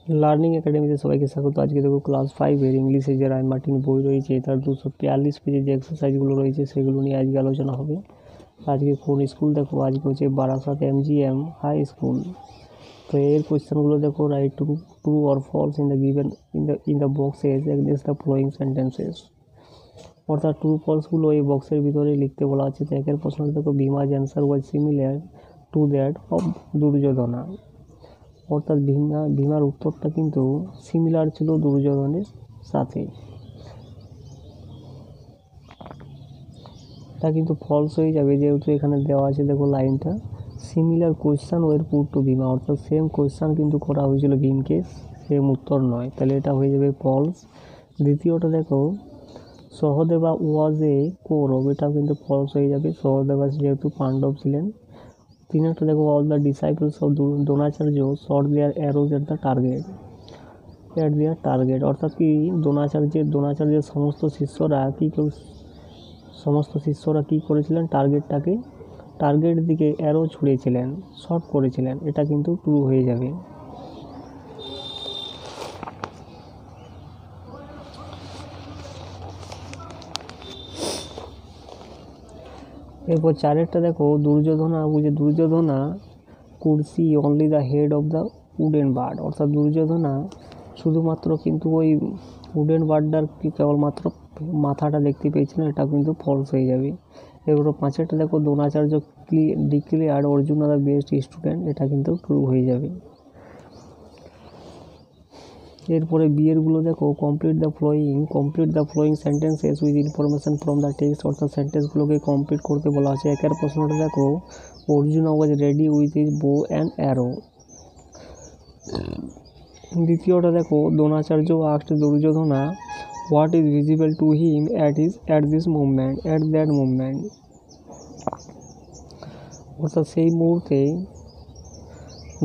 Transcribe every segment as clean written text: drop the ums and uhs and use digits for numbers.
Learning একাডেমিতে সবাইকে স্বাগত। আজকে দেখো ক্লাস 5-এর ইংলিশে যে রায় মার্টিন বই রয়েছে তার 242 পেজে যে এক্সারসাইজগুলো রয়েছে সেগুলো নিয়ে আজকে আলোচনা হবে। আজকে কোন স্কুল দেখো, আজকে হচ্ছে বারাসাত MGM হাই স্কুল। তো এর কোয়েশ্চেনগুলো দেখো, write true or false in the given in the boxes against the following sentences. অর্থাৎ ট্রু ফলসগুলো এই বক্সের ভিতরে লিখতে বলা আছে। তো একের প্রশ্ন দেখো, Bhima's answer was similar to that of Duryodhana. অর্থাৎ ভীমার উত্তরটা কিন্তু সিমিলার ছিল দুর্যোধনের সাথে। তা কিন্তু ফলস হয়ে যাবে, যেহেতু এখানে দেওয়া আছে দেখো লাইনটা similar question were put to Bhima, অর্থাৎ সেম কোয়েশ্চান কিন্তু করা হয়েছিল ভীমকে, সেম উত্তর নয়, তাহলে এটা হয়ে যাবে ফলস। দ্বিতীয়টা দেখো, সহদেবা ওয়াজ এ কৌরব, এটা কিন্তু ফলস হয়ে যাবে, সহদেবা যেহেতু পাণ্ডব ছিলেন। তিনটা দেখো, all the disciples of Dronacharya shot their arrows at their target. অর্থাৎ কি দ্রোণাচার্যের সমস্ত শিষ্যরা কি করেছিলেন, টার্গেট দিকে অ্যারো ছুঁড়েছিলেন, শট করেছিলেন, এটা কিন্তু ট্রু হয়ে যাবে। এরপর চারেরটা দেখো, Duryodhana could see only the head of the wooden bird. অর্থাৎ দুর্যোধনা শুধুমাত্র কিন্তু ওই উডেন বার্ডটার কেবলমাত্র মাথাটা দেখতে পেয়েছিলেন, এটা কিন্তু ফলস হয়ে যাবে। এগুলো পাঁচেরটা দেখো, Dronacharya declared Arjun the best student, এটা কিন্তু ট্রু হয়ে যাবে। এরপরে বিয়েরগুলো দেখো, complete the following sentences with information from the text. অর্থাৎ সেন্টেন্সগুলোকে কমপ্লিট করতে বলা আছে। একের প্রশ্নটা দেখো, Arjun was ready with his বো অ্যান্ড অ্যারো। দ্বিতীয়টা দেখো, Dronacharya asked Duryodhana what is visible to him at that movement. অর্থাৎ সেই মুহূর্তে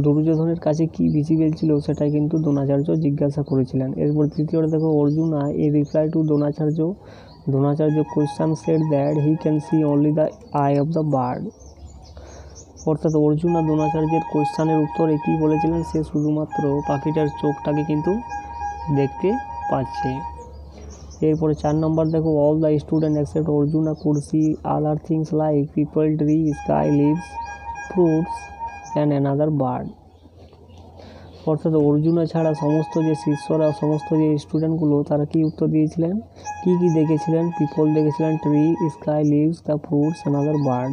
দুর্যোধনের কাছে কি ভিজিবল ছিল সেটাই কিন্তু দ্রোণাচার্য জিজ্ঞাসা করেছিলেন। এরপর তৃতীয়টা দেখো, Arjuna a reply to Dronacharya question said that he can see only the eye of the bird. অর্থাৎ অর্জুনা দ্রোণাচার্যের কোয়েশ্চানের উত্তরে কী বলেছিলেন, সে শুধুমাত্র পাখিটার চোখটাকে কিন্তু দেখতে পাচ্ছে। এরপরে 4 নম্বর দেখো, all the student except Arjuna could see other things like people, tree, sky, leaves, fruits and another bird. অর্থাৎ অর্জুনা ছাড়া সমস্ত যে স্টুডেন্টগুলো তারা কি উত্তর দিয়েছিলেন, কি দেখেছিলেন, পিপল দেখেছিলেন, tree, sky, leaves, the fruits, another bird.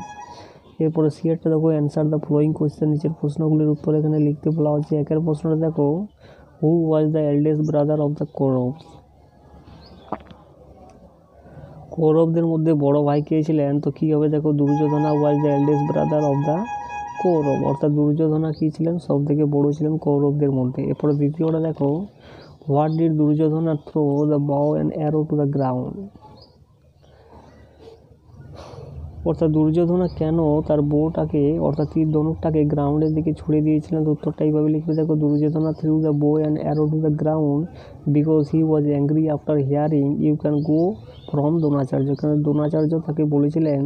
এরপরে সিয়ারটা দেখো, অ্যান্সার দ্য ফ্লোয়িং কোয়েশ্চেন, নিচের প্রশ্নগুলির উত্তর এখানে লিখতে বলা হচ্ছে। একের প্রশ্নটা দেখো, who was the eldest brother of the Kauravas. কৌরবদের মধ্যে বড় ভাই কে ছিলেন, তো কী হবে দেখো, Duryodhana was the eldest brother of the Kaurava. অর্থাৎ দুর্যোধনা কী ছিলেন, সব থেকে বড় ছিলেন কৌরবদের মধ্যে। এরপরে দ্বিতীয়টা দেখো, what did Duryodhana throw the bow and arrow to the ground. অর্থাৎ দুর্যোধনা কেন তার বউটাকে অর্থাৎ তীর ধনুকটাকে গ্রাউন্ডের দিকে ছুড়ে দিয়েছিলেন, উত্তরটা এইভাবে লিখবে দেখো, Duryodhana threw the bow and arrow to the ground because he was angry after hearing you can go from Dronacharya. কারণ দ্রোণাচার্য তাকে বলেছিলেন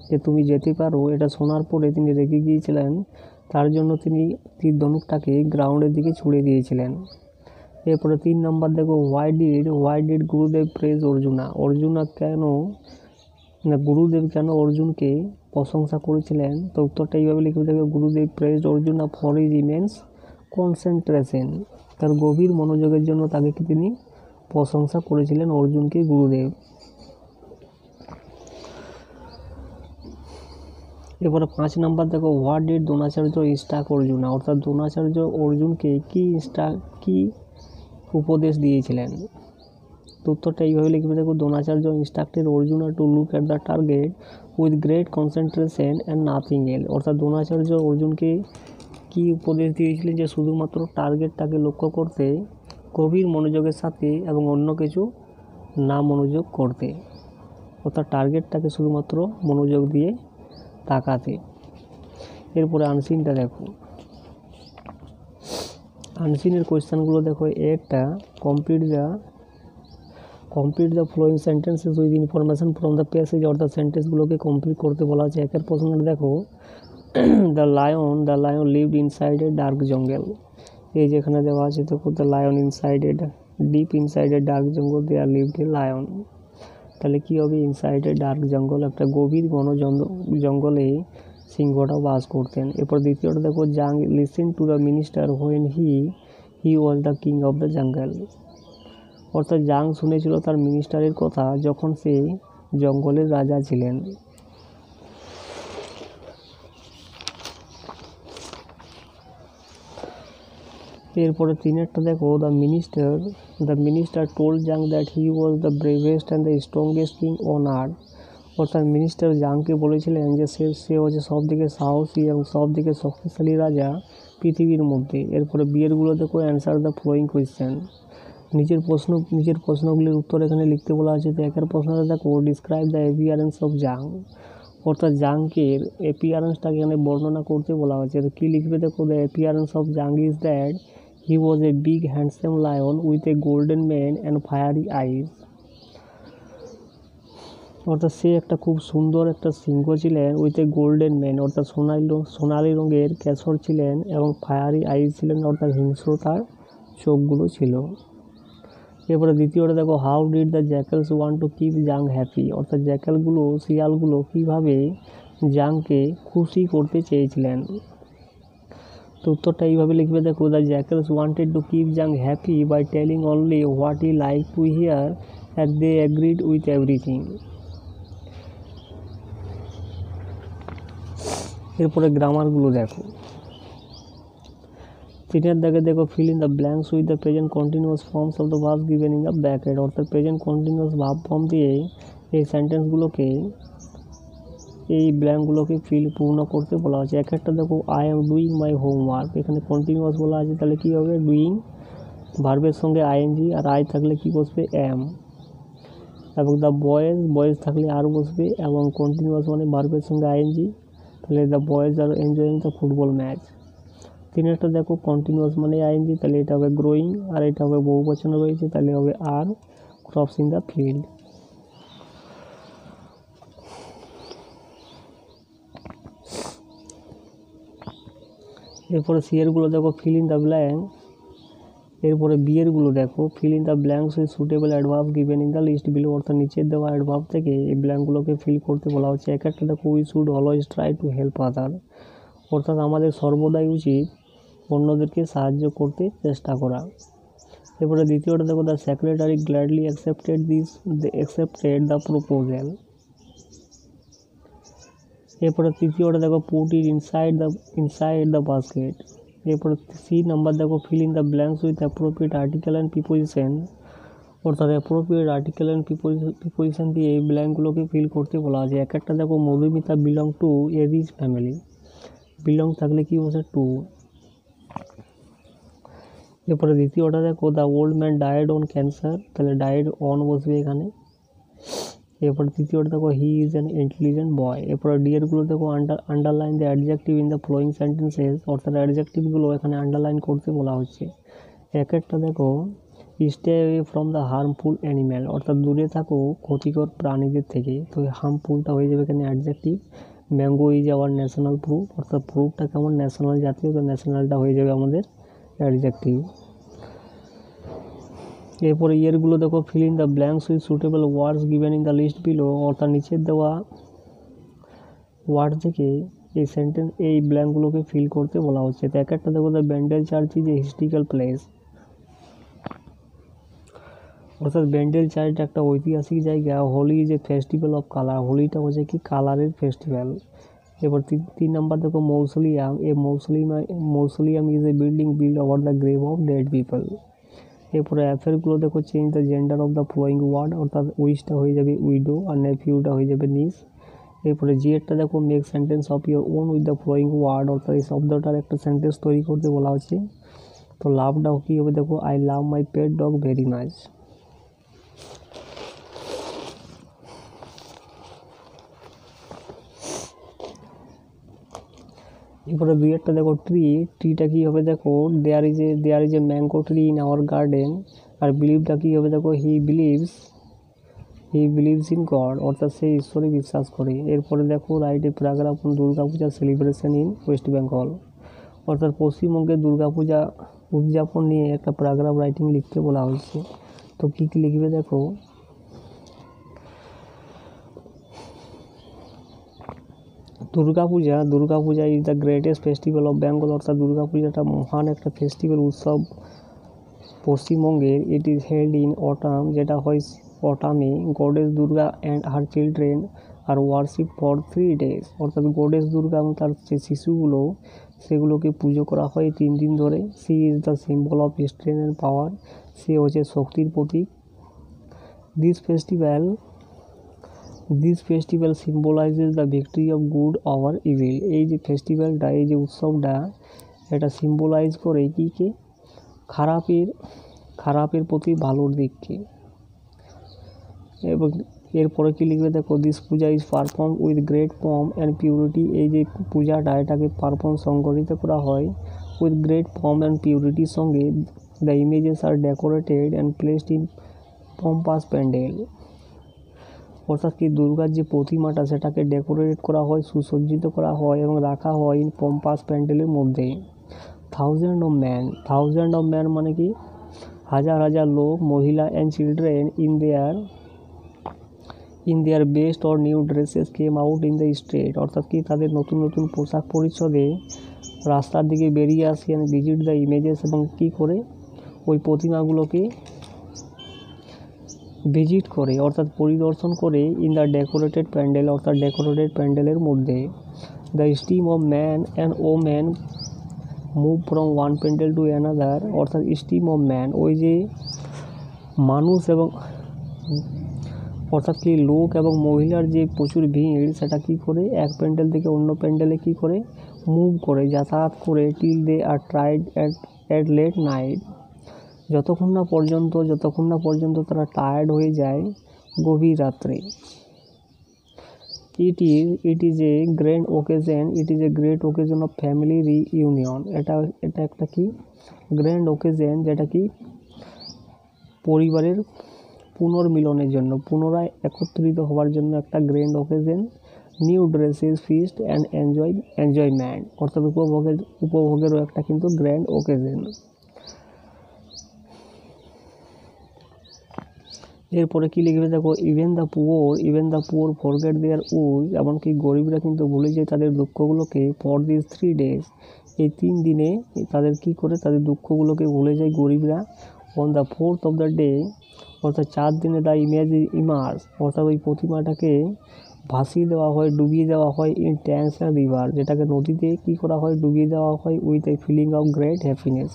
যে তুমি যেতে পারো, এটা শোনার পরে তিনি রেগে গিয়েছিলেন, তার জন্য তিনি তীর ধনুকটাকে গ্রাউন্ডের দিকে ছুড়ে দিয়েছিলেন। এরপরে 3 নম্বর দেখো, হোয়াই ডিড গুরুদেব প্রেজ গুরুদেব কেন অর্জুনকে প্রশংসা করেছিলেন, তো উত্তরটা এইভাবে লিখবে দেখো, Gurudev praise Arjuna for his immense concentration. তার গভীর মনোযোগের জন্য তাকে তিনি প্রশংসা করেছিলেন অর্জুনকে গুরুদেব। এরপরে 5 নম্বর দেখো, what did Dronacharya instruct Arjuna. অর্থাৎ দ্রোণাচার্য অর্জুনকে কি উপদেশ দিয়েছিলেন, তো উত্তরটা এইভাবে লিখবে দেখো, Dronacharya instructed Arjuna to look at the target with great concentration and nothing else. অর্থাৎ দ্রোণাচার্য অর্জুনকে কি উপদেশ দিয়েছিলেন, যে শুধুমাত্র টার্গেটটাকে লক্ষ্য করতে গভীর মনোযোগের সাথে এবং অন্য কিছু না মনোযোগ করতে। অর্থাৎ টার্গেটটাকে শুধুমাত্র মনোযোগ দিয়ে তাকাতে। এরপরে আনসিনটা দেখো, আনসিনের কোয়েশ্চেনগুলো দেখো, একটা complete the following sentences with information from the passage. অর্থাৎ সেন্টেন্সগুলোকে কমপ্লিট করতে বলা আছে। একের প্রশ্নটা দেখো, the lion lived inside a dark জঙ্গল। এই যেখানে দেওয়া আছে দেখো দ্য লায়ন ইনসাইডেড ডিপ ইনসাইডেড ডার্ক জঙ্গল দেয়ার লিভড এ লায়ন। তাহলে কী হবে, ইনসাইডে ডার্ক জঙ্গল, একটা গভীর ঘন জঙ্গলে সিংহটা বাস করতেন। এরপর দ্বিতীয়টা দেখো জাং listen to the minister when he was the king of the jungle. অর্থাৎ জাং শুনেছিল তার মিনিস্টারের কথা যখন সে জঙ্গলের রাজা ছিলেন। এরপরে তিনেরটা দেখো দ্য মিনিস্টার টোল্ড জাং that he was the bravest and the strongest king on earth. অর্থাৎ মিনিস্টার জাংকে বলেছিলেন যে সে হচ্ছে সব থেকে সাহসী এবং সব থেকে শক্তিশালী রাজা পৃথিবীর মধ্যে। এরপরে বিয়েরগুলো দেখো অ্যান্সার দ্য ফ্লোয়িং কোয়েশ্চেন, নিজের প্রশ্নগুলির উত্তর এখানে লিখতে বলা আছে। তো একের প্রশ্নটা দেখো ডিসক্রাইব দ্য অ্যাপিয়ারেন্স অফ জাং, অর্থাৎ জাংকের অ্যাপিয়ারেন্সটাকে এখানে বর্ণনা করতে বলা হয়েছে। তো কী লিখবে দেখো, the appearance of Jang is that he was a big handsome lion with a golden mane and fiery eyes. অর্থাৎ সে একটা খুব সুন্দর একটা সিংহ ছিলেন, উইথ এ গোল্ডেন ম্যান অর্থাৎ সোনালি রঙের কেশর ছিলেন, এবং ফায়ারি আইজ ছিলেন অর্থাৎ হিংস্রতার চোখগুলো ছিল। এরপরে দ্বিতীয়টা দেখো how did the jackals want to keep জাং হ্যাপি, অর্থাৎ শিয়ালগুলো কীভাবে জাংকে খুশি করতে চেয়েছিলেন। তো উত্তরটা এইভাবে লিখবে দেখো, the jackals wanted to keep জাং happy by telling only what he like to hear and they agreed with everything. এরপরে গ্রামারগুলো দেখো, তিনের দাগে দেখো fill in the blanks with the present continuous forms of the verb given in the bracket, অর্থাৎ present continuous verb form দিয়ে এই সেন্টেন্সগুলোকে এই ব্ল্যাঙ্কগুলোকে পূর্ণ করতে বলা হয়েছে। এক একটা দেখো I am doing my homework, এখানে কন্টিনিউয়াস বলা আছে, তাহলে কী হবে ডুইং ভার্বের সঙ্গে আইএনজি আর আই থাকলে কী বসবে এম, এবং দ্য বয়েজ থাকলে আর বসবে, এবং কন্টিনিউয়াস মানে ভার্বের সঙ্গে আইএনজি, তাহলে the boys are enjoying the football match. তিনেরটা দেখো কন্টিনিউয়াস মানে আইএনজি, তাহলে এটা হবে গ্রোয়িং, আর এটা হবে বহু বচনে রয়েছে, তাহলে হবে আর ক্রপস ইন দ্য ফিল্ড। এরপরে সিয়েরগুলো দেখো ফিল ইন দ্য ব্ল্যাঙ্ক, এরপরে বিয়েরগুলো দেখো fill in the blanks with suitable adverb given in the list below, অর্থাৎ নিচের দেওয়া অ্যাডভার্ব থেকে এই ব্ল্যাঙ্কগুলোকে ফিল করতে বলা হচ্ছে। এক একটা দেখো we should always try to help আদার, অর্থাৎ আমাদের সর্বদাই উচিত অন্যদেরকে সাহায্য করতে চেষ্টা করা। এরপরে দ্বিতীয়টা দেখো the secretary gladly accepted the proposal. এরপরে তৃতীয়টা দেখো put it inside the basket. এরপরে সি নাম্বার দেখো fill in the blanks with appropriate article and preposition, অর্থাৎ অ্যাপ্রোপ্রিয়েট আর্টিকেল অ্যান্ড প্রিপোজিশন দিয়ে এই ব্ল্যাঙ্কগুলোকে ফিল করতে বলা আছে। এক একটা দেখো Madhumita belong to a rich family, belong থাকলে কি বসে টু। এরপরে দ্বিতীয়টা দেখো the old man died on cancer, তাহলে ডায়েড অন বসবে এখানে। এরপরে তৃতীয়টা দেখো he is an intelligent boy. এরপরে ডিয়ারগুলো দেখো underline the adjective in the following sentences, অর্থাৎ অ্যাডজেক্টিভগুলো এখানে আন্ডারলাইন করতে বলা হচ্ছে। এক একটা দেখো stay away from the harmful animal, অর্থাৎ দূরে থাকো ক্ষতিকর প্রাণীদের থেকে। তো হার্মফুলটা হয়ে যাবে এখানে adjective. Mango is our national fruit, অর্থাৎ ফ্রুটটা কেমন ন্যাশনাল জাতীয়, তো ন্যাশনালটা হয়ে যাবে আমাদের অ্যাডজেক্টিভ। এরপরে ইয়েরগুলো দেখো fill in the blanks with suitable words given in the list below, অর্থাৎ নিচের দেওয়া ওয়ার্ড থেকে এই ব্ল্যাঙ্কগুলোকে ফিল করতে বলা হচ্ছে। তো এক একটা দেখো the Bandel church is a historical place, অর্থাৎ ব্যান্ডেল চার্চ একটা ঐতিহাসিক জায়গা। Holi is a festival of colour, হোলিটা হচ্ছে কি কালারের ফেস্টিভ্যাল। এবার তিন নাম্বার দেখো mausoleum is a building build over the grave of dead people. এরপরে অ্যাফেয়ারগুলো দেখো change the gender of the following word, অর্থাৎ উইসটা হয়ে যাবে উইডো আর নেফিউটা হয়ে যাবে নিস। এরপরে জিএরটা দেখো make sentence of your own with the following word, অর্থাৎ এই শব্দটার একটা সেন্টেন্স তৈরি করতে বলা হচ্ছে। তো লাভটাও কী হবে দেখো I love my pet dog very much. এরপরে দুই একটা দেখো ট্রিটা কী হবে দেখো there is a mango tree in our garden, আর বিলিভটা কী হবে দেখো হি বিলিভস ইন গড, অর্থাৎ সে ঈশ্বরে বিশ্বাস করে। এরপরে দেখো write a paragraph on Durga Puja celebration in West Bengal, অর্থাৎ পশ্চিমবঙ্গের দুর্গাপূজা উদযাপন নিয়ে একটা প্যারাগ্রাফ রাইটিং লিখতে বলা হয়েছে। তো কী কী লিখবে দেখো। Durga Puja is the greatest festival of Bengal, অর্থাৎ দুর্গাপূজাটা মহান একটা ফেস্টিভ্যাল উৎসব পশ্চিমবঙ্গের। It is held in autumn, যেটা হয় অটামে। Goddess Durga and her children are worship for 3 days, অর্থাৎ গডেস দুর্গা এবং তার যে শিশুগুলো সেগুলোকে পুজো করা হয় 3 দিন ধরে। She is the symbol of strength and power, সে হচ্ছে শক্তির প্রতীক। This festival symbolises the victory of good over evil. এই যে ফেস্টিভ্যালটা, এই যে উৎসবটা, এটা সিম্বলাইজ করে কীকে? খারাপের প্রতি ভালোর দিককে। এবং এরপরে কী লিখবে দেখো, this puja is perform with great pomp and purity. এই যে পূজাটা, এটাকে সংগঠিত করা হয় উইথ গ্রেট পম অ্যান্ড পিউরিটির সঙ্গে। The images are decorated and placed in pompous pandal, অর্থাৎ কি দুর্গার যে প্রতিমাটা সেটাকে ডেকোরেট করা হয়, সুসজ্জিত করা হয় এবং রাখা হয় ইন পম্পাস প্যান্ডেলের মধ্যে। থাউজেন্ড অফ ম্যান মানে কি? হাজার হাজার লোক, মহিলা and children in their best or new dresses came out in the street, অর্থাৎ কি তাদের নতুন নতুন পোশাক পরিচ্ছদে রাস্তার দিকে বেরিয়ে আসে অ্যান্ড ভিজিট দ্য ইমেজেস, এবং কী করে? ওই প্রতিমাগুলোকে ভিজিট করে, অর্থাৎ পরিদর্শন করে ইন দ্য ডেকোরেটেড প্যান্ডেল, অর্থাৎ ডেকোরেটেড প্যান্ডেলের মধ্যে। The steam of man and woman move from one pandal to another, অর্থাৎ স্টিম অফ ম্যান, ওই যে মানুষ এবং অর্থাৎ কি লোক এবং মহিলার যে প্রচুর ভিড়, সেটা কি করে এক প্যান্ডেল থেকে অন্য প্যান্ডেলে কি করে? মুভ করে, যাতায়াত করে। Till they are tried at late night, যতক্ষণ না পর্যন্ত তারা টায়ার্ড হয়ে যায় গভীর রাত্রে। It is a great occasion of family reunion. এটা একটা কি গ্র্যান্ড ওকেজন, যেটা কি পরিবারের পুনর্মিলনের জন্য, পুনরায় একত্রিত হওয়ার জন্য একটা grand occasion. New dresses, feast and enjoyment, অর্থাৎ উপভোগেরও একটা কিন্তু গ্র্যান্ড ওকেজন। এরপরে কি লিখবে দেখো, even the poor forget their woes, এমনকি গরিবরা কিন্তু ভুলে যায় তাদের দুঃখগুলোকে। ফর দিস 3 days, এই 3 দিনে তাদের কি করে? তাদের দুঃখগুলোকে ভুলে যায় গরিবরা। On the 4th of the day, অর্থাৎ 4 দিনে দ্য ইমেজ ইমার্জ, অর্থাৎ ওই প্রতিমাটাকে ভাসিয়ে দেওয়া হয়, ডুবিয়ে দেওয়া হয় ইন ট্যাঙ্কস অ্যান্ড রিভার, যেটাকে নদীতে কি করা হয়? ডুবিয়ে দেওয়া হয় with a feeling of great happiness,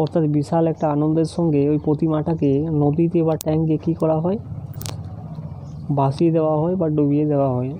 অর্থাৎ বিশাল একটা আনন্দের সঙ্গে ওই প্রতিমাটাকে নদীতে বা ট্যাঙ্কে কী করা হয়? ভাসিয়ে দেওয়া হয় বা ডুবিয়ে দেওয়া হয়।